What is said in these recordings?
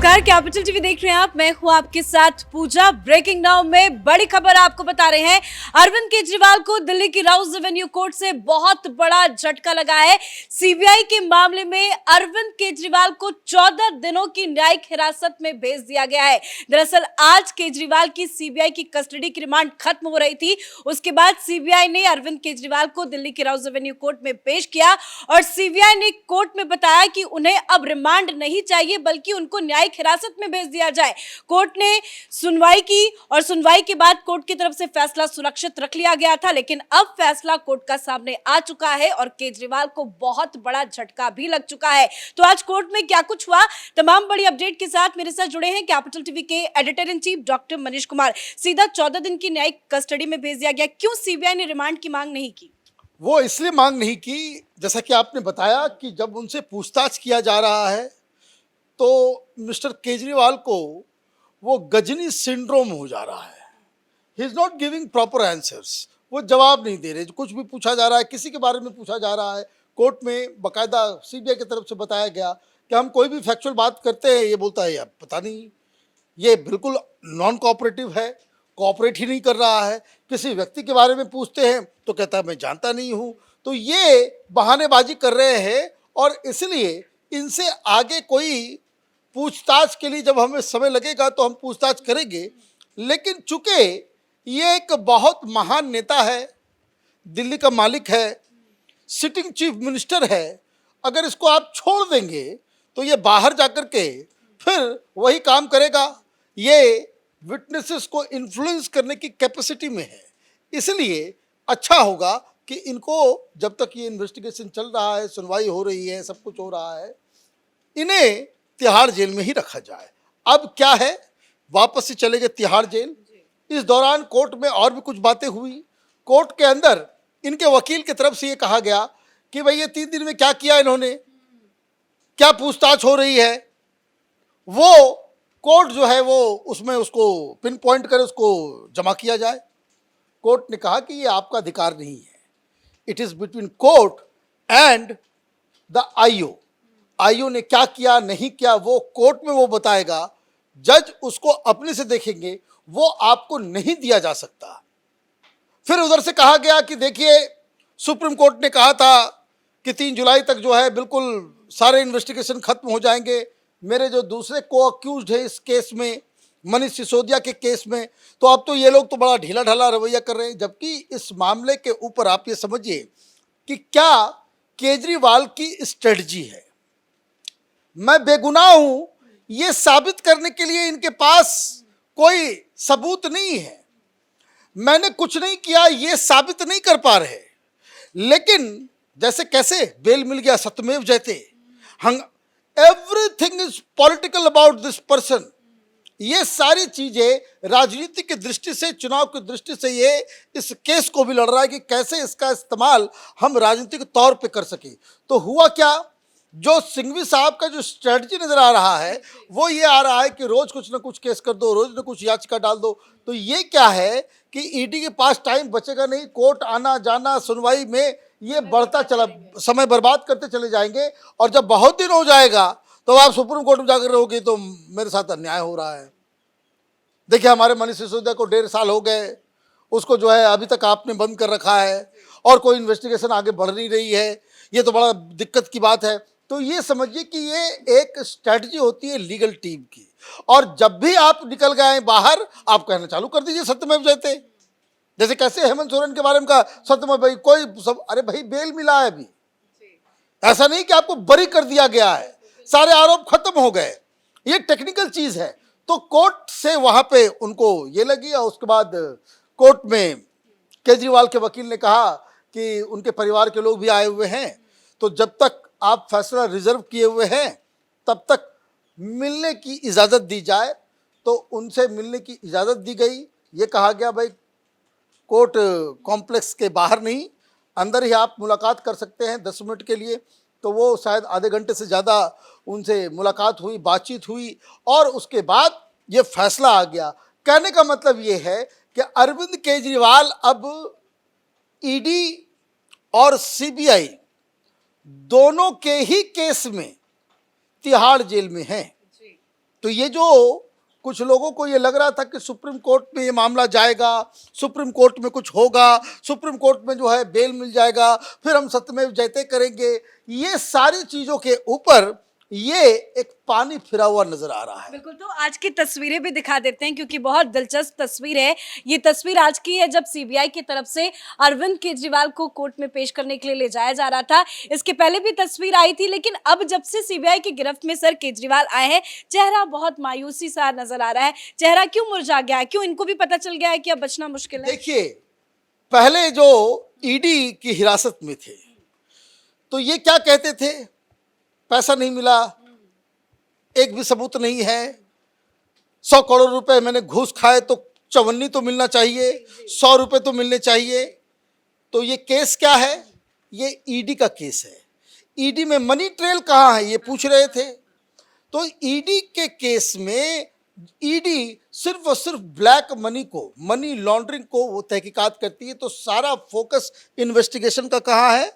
नमस्कार, capital TV देख रहे हैं आप। मैं हूं आपके साथ पूजा। ब्रेकिंग नाउ में बड़ी खबर आपको बता रहे हैं। अरविंद केजरीवाल को दिल्ली की राउज एवेन्यू कोर्ट से बहुत बड़ा झटका लगा है। सीबीआई के मामले में अरविंद केजरीवाल को 14 दिनों की न्यायिक हिरासत में भेज दिया गया है। दरअसल आज केजरीवाल की सीबीआई की कस्टडी की रिमांड खत्म हो रही थी। उसके बाद सीबीआई ने अरविंद केजरीवाल को दिल्ली की राउज एवेन्यू कोर्ट में पेश किया और सीबीआई ने कोर्ट में बताया कि उन्हें अब रिमांड नहीं चाहिए, बल्कि उनको न्यायिक हिरासत में भेज दिया जाए। कोर्ट ने सुनवाई की और सुनवाई के बाद कोर्ट की तरफ से फैसला सुरक्षित रख लिया गया था, लेकिन अब फैसला कोर्ट का सामने आ चुका है और केजरीवाल को बहुत बड़ा झटका भी लग चुका है। तो आज कोर्ट में क्या कुछ हुआ, तमाम बड़ी अपडेट के साथ मेरे साथ जुड़े हैं कैपिटल टीवी के editor in chief doctor Manish Kumar. सीधा 14 दिन की न्यायिक कस्टडी में भेज दिया गया, क्यों सीबीआई ने रिमांड की मांग नहीं की? वो इसलिए मांग नहीं की, जैसा कि आपने बताया कि जब उनसे पूछताछ किया जा रहा है तो मिस्टर केजरीवाल को वो गजनी सिंड्रोम हो जा रहा है। He is not giving proper answers. वो जवाब नहीं दे रहे। कुछ भी पूछा जा रहा है, किसी के बारे में पूछा जा रहा है, कोर्ट में बाकायदा सीबीआई की तरफ से बताया गया कि हम कोई भी फैक्चुअल बात करते हैं, ये बोलता है यार पता नहीं, ये बिल्कुल नॉन कोऑपरेटिव है, कोऑपरेट ही नहीं कर रहा है। किसी व्यक्ति के बारे में पूछते हैं तो कहता है मैं जानता नहीं हूँ। तो ये बहानेबाजी कर रहे हैं और इसलिए इनसे आगे कोई पूछताछ के लिए जब हमें समय लगेगा तो हम पूछताछ करेंगे। लेकिन चूंकि ये एक बहुत महान नेता है, दिल्ली का मालिक है, सिटिंग चीफ मिनिस्टर है, अगर इसको आप छोड़ देंगे तो ये बाहर जाकर के फिर वही काम करेगा। ये विटनेसेस को इन्फ्लुएंस करने की कैपेसिटी में है। इसलिए अच्छा होगा कि इनको जब तक ये इन्वेस्टिगेशन चल रहा है, सुनवाई हो रही है, सब कुछ हो रहा है, इन्हें तिहाड़ जेल में ही रखा जाए। अब क्या है, वापस से चले गए तिहाड़ जेल। इस दौरान कोर्ट में और भी कुछ बातें हुई। कोर्ट के अंदर इनके वकील की तरफ से ये कहा गया कि भाई ये 3 दिन में क्या किया इन्होंने, क्या पूछताछ हो रही है, वो कोर्ट जो है वो उसमें उसको पिन पॉइंट कर उसको जमा किया जाए। कोर्ट ने कहा कि ये आपका अधिकार नहीं है। It is between court and the IO. IO ने क्या किया नहीं किया वो कोर्ट में वो बताएगा। जज उसको अपने से देखेंगे, वो आपको नहीं दिया जा सकता। फिर उधर से कहा गया कि देखिए सुप्रीम कोर्ट ने कहा था कि 3 जुलाई तक जो है बिल्कुल सारे इन्वेस्टिगेशन खत्म हो जाएंगे। मेरे जो दूसरे को अक्यूज्ड है इस केस में, मनीष सिसोदिया के केस में, तो अब तो ये लोग तो बड़ा ढीला ढाला रवैया कर रहे हैं। जबकि इस मामले के ऊपर आप ये समझिए कि क्या केजरीवाल की स्ट्रेटजी है। मैं बेगुनाह हूं ये साबित करने के लिए इनके पास कोई सबूत नहीं है। मैंने कुछ नहीं किया ये साबित नहीं कर पा रहे। लेकिन जैसे कैसे बेल मिल गया सत्यमेव जयते, हम everything is political about this person. ये सारी चीजें राजनीति की दृष्टि से, चुनाव की दृष्टि से ये इस केस को भी लड़ रहा है कि कैसे इसका इस्तेमाल हम राजनीतिक तौर पे कर सके। तो हुआ क्या, जो सिंघवी साहब का जो स्ट्रेटजी नजर आ रहा है वो ये आ रहा है कि रोज कुछ ना कुछ केस कर दो, रोज ना कुछ याचिका डाल दो। तो ये क्या है कि ईडी के पास टाइम बचेगा नहीं। कोर्ट आना जाना, सुनवाई में ये बढ़ता चला, समय बर्बाद करते चले जाएंगे। और जब बहुत दिन हो जाएगा तो आप सुप्रीम कोर्ट में जाकर रहोगे तो मेरे साथ अन्याय हो रहा है। देखिए हमारे मनीष सिसोदिया को 1.5 साल हो गए, उसको जो है अभी तक आपने बंद कर रखा है और कोई इन्वेस्टिगेशन आगे बढ़ नहीं रही है। ये तो बड़ा दिक्कत की बात है। तो ये समझिए कि ये एक स्ट्रेटजी होती है लीगल टीम की। और जब भी आप निकल गए बाहर, आप कहना चालू कर दीजिए सत्यमेव जयते। जैसे कैसे हेमंत सोरेन के बारे में कहा सत्यमेव भाई कोई सब, अरे भाई बेल मिला है अभी, ऐसा नहीं कि आपको बरी कर दिया गया है, सारे आरोप खत्म हो गए। ये टेक्निकल चीज है। तो कोर्ट से वहां पे उनको ये लगी और उसके बाद कोर्ट में केजरीवाल के वकील ने कहा कि उनके परिवार के लोग भी आए हुए हैं, तो जब तक आप फैसला रिजर्व किए हुए हैं तब तक मिलने की इजाज़त दी जाए। तो उनसे मिलने की इजाज़त दी गई। ये कहा गया भाई कोर्ट कॉम्प्लेक्स के बाहर नहीं, अंदर ही आप मुलाकात कर सकते हैं 10 मिनट के लिए। तो वो शायद आधे घंटे से ज़्यादा उनसे मुलाकात हुई, बातचीत हुई और उसके बाद ये फैसला आ गया। कहने का मतलब ये है कि अरविंद केजरीवाल अब ईडी और सीबीआई दोनों के ही केस में तिहाड़ जेल में हैं। तो ये जो कुछ लोगों को ये लग रहा था कि सुप्रीम कोर्ट में ये मामला जाएगा, सुप्रीम कोर्ट में कुछ होगा, सुप्रीम कोर्ट में जो है बेल मिल जाएगा, फिर हम सत्यमेव जयते करेंगे, ये सारी चीज़ों के ऊपर ये एक पानी फिरा हुआ नजर आ रहा है। बिल्कुल, तो आज की तस्वीरें भी दिखा देते हैं क्योंकि बहुत दिलचस्प तस्वीर है। ये तस्वीर आज की है जब सीबीआई की तरफ से अरविंद केजरीवाल को कोर्ट में पेश करने के लिए ले जाया जा रहा था। इसके पहले भी तस्वीर आई थी, लेकिन अब जब से सीबीआई की गिरफ्त में सर केजरीवाल आए हैं, चेहरा बहुत मायूसी सा नजर आ रहा है। चेहरा क्यों मुरझा गया है? क्यों इनको भी पता चल गया है कि अब बचना मुश्किल है? देखिए, पहले जो ईडी की हिरासत में थे तो ये क्या कहते थे, पैसा नहीं मिला, एक भी सबूत नहीं है, 100 करोड़ रुपए मैंने घूस खाए तो चवन्नी तो मिलना चाहिए, 100 रुपए तो मिलने चाहिए। तो ये केस क्या है? ये ईडी का केस है। ईडी में मनी ट्रेल कहाँ है ये पूछ रहे थे। तो ईडी के केस में ईडी सिर्फ और सिर्फ ब्लैक मनी को, मनी लॉन्ड्रिंग को वो तहकीकात करती है। तो सारा फोकस इन्वेस्टिगेशन का कहाँ है?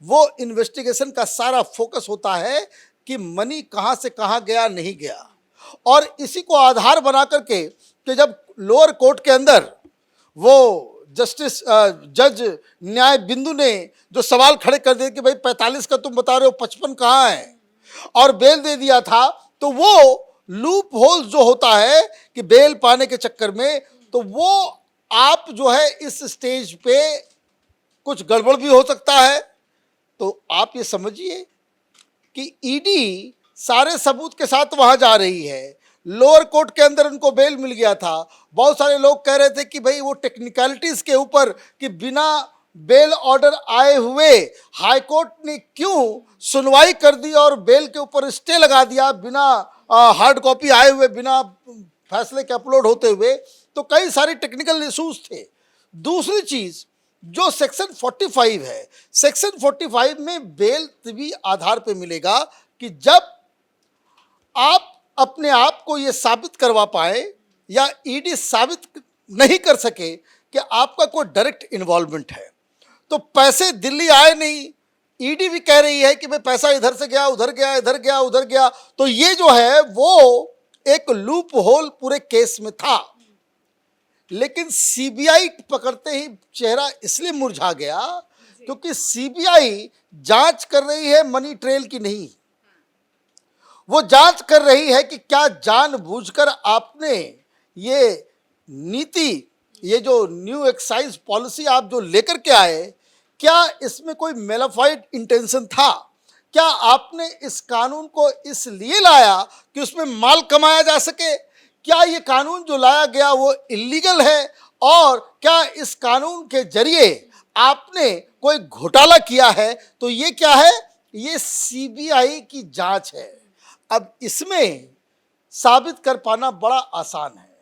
वो इन्वेस्टिगेशन का सारा फोकस होता है कि मनी कहाँ से कहाँ गया, नहीं गया। और इसी को आधार बना करके कि जब लोअर कोर्ट के अंदर वो जस्टिस जज न्याय बिंदु ने जो सवाल खड़े कर दिए कि भाई 45 का तुम बता रहे हो, 55 कहाँ है, और बेल दे दिया था, तो वो लूप होल जो होता है कि बेल पाने के चक्कर में, तो वो आप जो है इस स्टेज पे कुछ गड़बड़ भी हो सकता है। तो आप ये समझिए कि ईडी सारे सबूत के साथ वहां जा रही है। लोअर कोर्ट के अंदर उनको बेल मिल गया था। बहुत सारे लोग कह रहे थे कि भाई वो टेक्निकलिटीज के ऊपर कि बिना बेल ऑर्डर आए हुए हाई कोर्ट ने क्यों सुनवाई कर दी और बेल के ऊपर स्टे लगा दिया बिना हार्ड कॉपी आए हुए, बिना फैसले के अपलोड होते हुए। तो कई सारे टेक्निकल इशूज थे। दूसरी चीज जो सेक्शन 45 है, सेक्शन 45 में बेल तभी आधार पे मिलेगा कि जब आप अपने आप को ये साबित करवा पाए या ईडी साबित नहीं कर सके कि आपका कोई डायरेक्ट इन्वॉल्वमेंट है। तो पैसे दिल्ली आए नहीं, ईडी भी कह रही है कि भाई पैसा इधर से गया, उधर गया, इधर गया, उधर गया। तो ये जो है वो एक लूप होल पूरे केस में था। लेकिन सीबीआई पकड़ते ही चेहरा इसलिए मुरझा गया क्योंकि सीबीआई जांच कर रही है मनी ट्रेल की नहीं, वो जांच कर रही है कि क्या जानबूझकर आपने ये नीति, ये जो न्यू एक्साइज पॉलिसी आप जो लेकर के आए, क्या इसमें कोई मेलाफाइड इंटेंशन था? क्या आपने इस कानून को इसलिए लाया कि उसमें माल कमाया जा सके? क्या ये कानून जो लाया गया वो इलीगल है? और क्या इस कानून के जरिए आपने कोई घोटाला किया है? तो ये क्या है? ये सीबीआई की जांच है। अब इसमें साबित कर पाना बड़ा आसान है।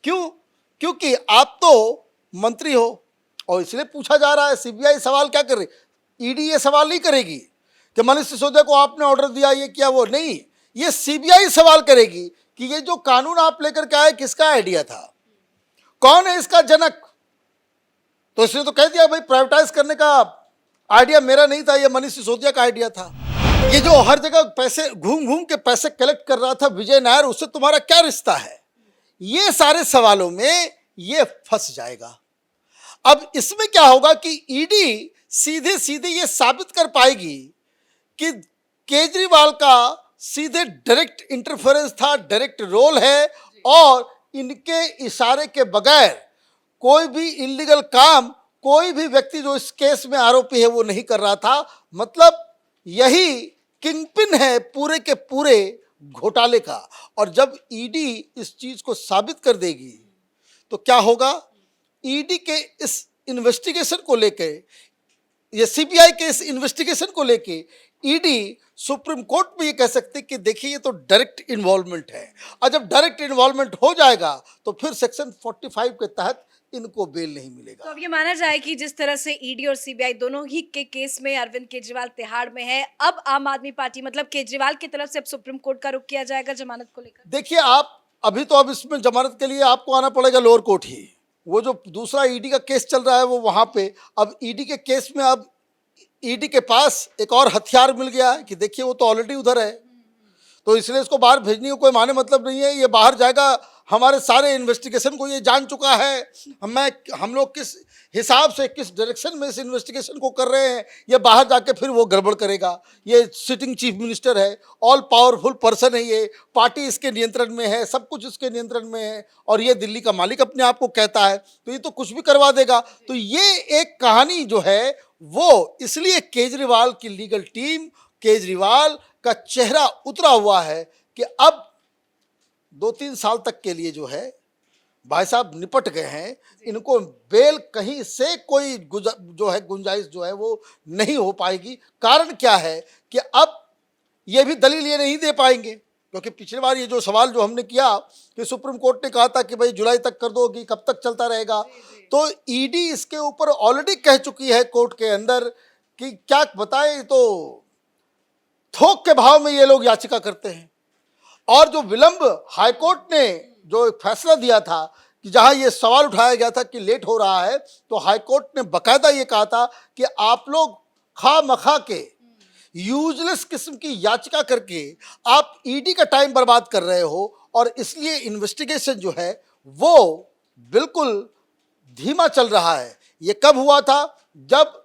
क्यों? क्योंकि आप तो मंत्री हो और इसलिए पूछा जा रहा है। सीबीआई सवाल क्या कर रही? ईडी ये सवाल नहीं करेगी कि मनीष सिसोदिया को आपने ऑर्डर दिया, ये किया, वो नहीं। ये सीबीआई सवाल करेगी कि ये जो कानून आप लेकर के आए किसका आइडिया था, कौन है इसका जनक? तो इसने तो कह दिया भाई प्राइवेटाइज करने का आइडिया मेरा नहीं था, ये मनीष सिसोदिया का आइडिया था। ये जो हर जगह पैसे घूम घूम के पैसे कलेक्ट कर रहा था विजय नायर, उससे तुम्हारा क्या रिश्ता है? ये सारे सवालों में ये फंस जाएगा। अब इसमें क्या होगा कि ईडी सीधे सीधे ये साबित कर पाएगी कि केजरीवाल का सीधे डायरेक्ट इंटरफेरेंस था, डायरेक्ट रोल है, और इनके इशारे के बगैर कोई भी इलीगल काम कोई भी व्यक्ति जो इस केस में आरोपी है वो नहीं कर रहा था। मतलब यही किंगपिन है पूरे के पूरे घोटाले का। और जब ईडी इस चीज को साबित कर देगी तो क्या होगा? ईडी के इस इन्वेस्टिगेशन को लेके, ये सीबीआई के इस इन्वेस्टिगेशन को लेके ईडी सुप्रीम कोर्ट में ये कह सकते कि देखिए ये तो डायरेक्ट इन्वॉल्वमेंट है। और जब डायरेक्ट इन्वॉल्वमेंट हो जाएगा तो फिर सेक्शन 45 के तहत इनको बेल नहीं मिलेगा। तो अब ये माना जाए कि जिस तरह से ईडी और सीबीआई दोनों ही के केस में अरविंद केजरीवाल तिहाड़ में है, अब आम आदमी पार्टी मतलब केजरीवाल की तरफ से अब सुप्रीम कोर्ट का रुख किया जाएगा जमानत को लेकर। देखिए, आप अभी तो अब इसमें जमानत के लिए आपको आना पड़ेगा लोअर कोर्ट ही। वो जो दूसरा ईडी का केस चल रहा है वो वहां पे, अब ईडी के केस में अब ईडी के पास एक और हथियार मिल गया है कि देखिए वो तो ऑलरेडी उधर है। तो इसलिए इसको बाहर भेजने का कोई माने मतलब नहीं है। ये बाहर जाएगा, हमारे सारे इन्वेस्टिगेशन को ये जान चुका है। हम लोग किस हिसाब से, किस डायरेक्शन में इस इन्वेस्टिगेशन को कर रहे हैं, ये बाहर जाके फिर वो गड़बड़ करेगा। ये सिटिंग चीफ मिनिस्टर है, ऑल पावरफुल पर्सन है, ये पार्टी इसके नियंत्रण में है, सब कुछ इसके नियंत्रण में है, और ये दिल्ली का मालिक अपने आप को कहता है, तो ये तो कुछ भी करवा देगा। तो ये एक कहानी जो है वो, इसलिए केजरीवाल की लीगल टीम, केजरीवाल का चेहरा उतरा हुआ है कि अब 2-3 साल तक के लिए जो है भाई साहब निपट गए हैं। इनको बेल कहीं से कोई जो है गुंजाइश जो है वो नहीं हो पाएगी। कारण क्या है कि अब ये भी दलील ये नहीं दे पाएंगे, क्योंकि पिछली बार ये जो सवाल जो हमने किया कि सुप्रीम कोर्ट ने कहा था कि भाई जुलाई तक कर दोगी, कब तक चलता रहेगा, तो ईडी इसके ऊपर ऑलरेडी कह चुकी है कोर्ट के अंदर कि क्या बताएं, तो थोक के भाव में ये लोग याचिका करते हैं। और जो विलंब हाईकोर्ट ने जो एक फैसला दिया था कि जहां ये सवाल उठाया गया था कि लेट हो रहा है, तो हाईकोर्ट ने बकायदा ये कहा था कि आप लोग खा मखा के यूजलेस किस्म की याचिका करके आप ईडी का टाइम बर्बाद कर रहे हो, और इसलिए इन्वेस्टिगेशन जो है वो बिल्कुल धीमा चल रहा है। ये कब हुआ था? जब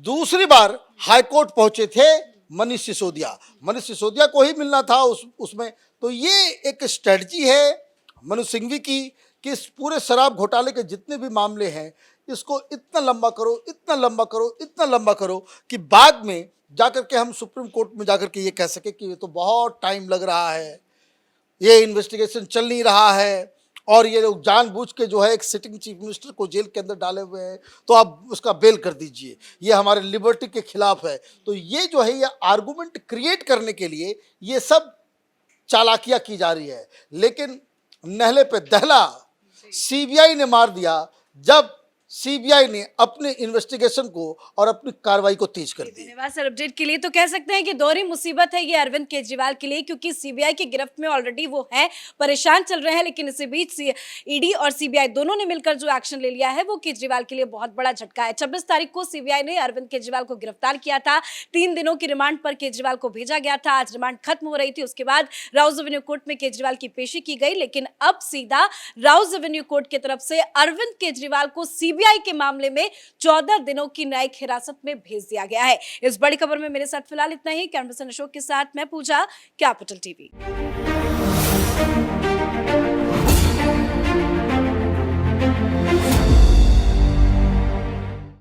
दूसरी बार हाईकोर्ट पहुंचे थे मनीष सिसोदिया को ही मिलना था उसमें। तो ये एक स्ट्रेटजी है मनोज सिंघवी की कि इस पूरे शराब घोटाले के जितने भी मामले हैं, इसको इतना लंबा करो, इतना लंबा करो, इतना लंबा करो कि बाद में जाकर के हम सुप्रीम कोर्ट में जाकर के ये कह सके कि ये तो बहुत टाइम लग रहा है, ये इन्वेस्टिगेशन चल नहीं रहा है, और ये लोग जानबूझ के जो है एक सिटिंग चीफ मिनिस्टर को जेल के अंदर डाले हुए हैं, तो आप उसका बेल कर दीजिए, ये हमारे लिबर्टी के खिलाफ है। तो ये जो है ये आर्गुमेंट क्रिएट करने के लिए ये सब चालाकियां की जा रही है। लेकिन नहले पे दहला सीबीआई ने मार दिया जब सीबीआई ने अपने इन्वेस्टिगेशन को और अपनी कार्रवाई को तेज कर दी। धन्यवाद सर अपडेट के लिए। तो कह सकते हैं कि दोहरी मुसीबत है ये अरविंद केजरीवाल के लिए, क्योंकि सीबीआई की गिरफ्त में ऑलरेडी वो है, परेशान चल रहे हैं, लेकिन इसी बीच ईडी और सीबीआई दोनों ने मिलकर जो एक्शन ले लिया है वो केजरीवाल के लिए बहुत बड़ा झटका है। 26 तारीख को सीबीआई ने अरविंद केजरीवाल को गिरफ्तार किया था। 3 दिनों की रिमांड पर केजरीवाल को भेजा गया था। आज रिमांड खत्म हो रही थी, उसके बाद राउज एवेन्यू कोर्ट में केजरीवाल की पेशी की गई, लेकिन अब सीधा राउज एवेन्यू कोर्ट की तरफ से अरविंद केजरीवाल को सीबीआई के मामले में 14 दिनों की न्यायिक हिरासत में भेज दिया गया है। इस बड़ी खबर में मेरे साथ फिलहाल इतना ही। कैमरा पर्सन अशोक के साथ मैं पूजा, कैपिटल टीवी।